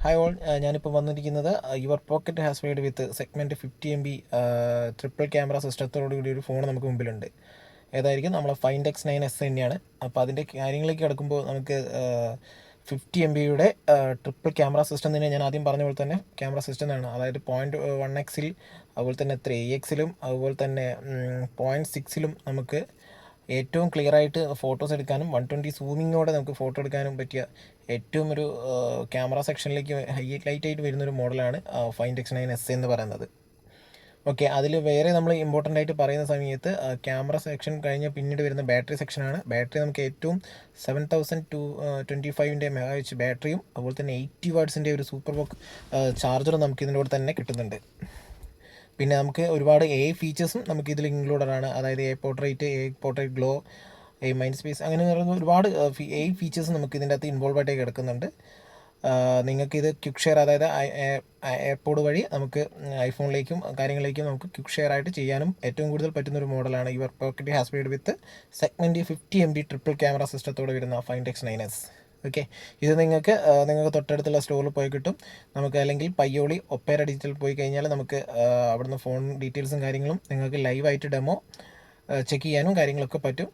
Hi all, ഞാനിപ്പോൾ വന്നിരിക്കുന്നത് your pocket has made with segment 50 MB triple camera സിസ്റ്റത്തോടു കൂടി ഒരു ഫോൺ നമുക്ക് മുമ്പിലുണ്ട്. ഏതായിരിക്കും നമ്മളെ ഫൈൻഡ് X9s തന്നെയാണ്. അപ്പോൾ അതിൻ്റെ കാര്യങ്ങളിലേക്ക് കിടക്കുമ്പോൾ നമുക്ക് 50 MB ട്രിപ്പിൾ ക്യാമറ സിസ്റ്റം തന്നെ ഞാൻ ആദ്യം പറഞ്ഞ പോലെ തന്നെ ക്യാമറ സിസ്റ്റം എന്നാണ്. അതായത് 0.1x അതുപോലെ തന്നെ 3x അതുപോലെ തന്നെ 0.6 നമുക്ക് ഏറ്റവും ക്ലിയർ ആയിട്ട് ഫോട്ടോസ് എടുക്കാനും 120 സൂമിങ്ങോടെ നമുക്ക് ഫോട്ടോ എടുക്കാനും പറ്റിയ ഏറ്റവും ഒരു ക്യാമറ സെക്ഷനിലേക്ക് ഹൈലൈറ്റ് ആയിട്ട് വരുന്നൊരു മോഡലാണ് ഫൈൻഡ് X9s എന്ന് പറയുന്നത്. ഓക്കെ, അതിൽ വേറെ നമ്മൾ ഇമ്പോർട്ടൻ്റ് ആയിട്ട് പറയുന്ന സമയത്ത് ക്യാമറ സെക്ഷൻ കഴിഞ്ഞ് പിന്നീട് വരുന്ന ബാറ്ററി സെക്ഷനാണ്. ബാറ്ററി നമുക്ക് ഏറ്റവും 7225 mAh ബാറ്ററിയും അതുപോലെ തന്നെ 80 വാട്ട്സിൻ്റെ ഒരു സൂപ്പർ ബോക്ക് ചാർജറും നമുക്ക് ഇതിൻ്റെ കൂടെ തന്നെ കിട്ടുന്നുണ്ട്. പിന്നെ നമുക്ക് ഒരുപാട് ഫീച്ചേഴ്സും നമുക്ക് ഇതിൽ ഇൻക്ലൂഡഡ് ആണ്. അതായത് പോർട്രേറ്റ് ഗ്ലോ, മൈൻഡ് സ്പേസ്, അങ്ങനെ പറയുന്ന ഒരുപാട് ഫീച്ചേഴ്സ് നമുക്ക് ഇതിൻ്റെ അകത്ത് ഇൻവോൾവ് ആയിട്ട് കിടക്കുന്നുണ്ട്. നിങ്ങൾക്കിത് ക്വിക്ക് ഷെയർ, അതായത് എയർപോഡ് വഴി നമുക്ക് ഐഫോണിലേക്കും കാര്യങ്ങളിലേക്കും നമുക്ക് ക്വിക്ക് ഷെയർ ആയിട്ട് ചെയ്യാനും ഏറ്റവും കൂടുതൽ പറ്റുന്നൊരു മോഡലാണ് your pocket has made with segment 50 MB triple camera സിസ്റ്റത്തോടെ വരുന്ന ഫൈൻഡ് X9s. ഓക്കെ, ഇത് നിങ്ങൾക്ക് തൊട്ടടുത്തുള്ള സ്റ്റോറിൽ പോയി കിട്ടും. നമുക്ക് അല്ലെങ്കിൽ പയ്യോളി ഒപ്പേര ഡിജിറ്റൽ പോയി കഴിഞ്ഞാൽ നമുക്ക് അവിടുന്ന് ഫോൺ ഡീറ്റെയിൽസും കാര്യങ്ങളും നിങ്ങൾക്ക് ലൈവായിട്ട് ഡെമോ ചെക്ക് ചെയ്യാനും കാര്യങ്ങളൊക്കെ പറ്റും.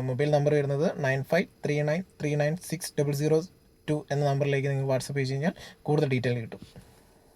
മൊബൈൽ നമ്പർ വരുന്നത് 9539396002 എന്ന നമ്പറിലേക്ക് നിങ്ങൾ വാട്സപ്പ് ചെയ്ത് കഴിഞ്ഞാൽ കൂടുതൽ ഡീറ്റെയിൽ കിട്ടും.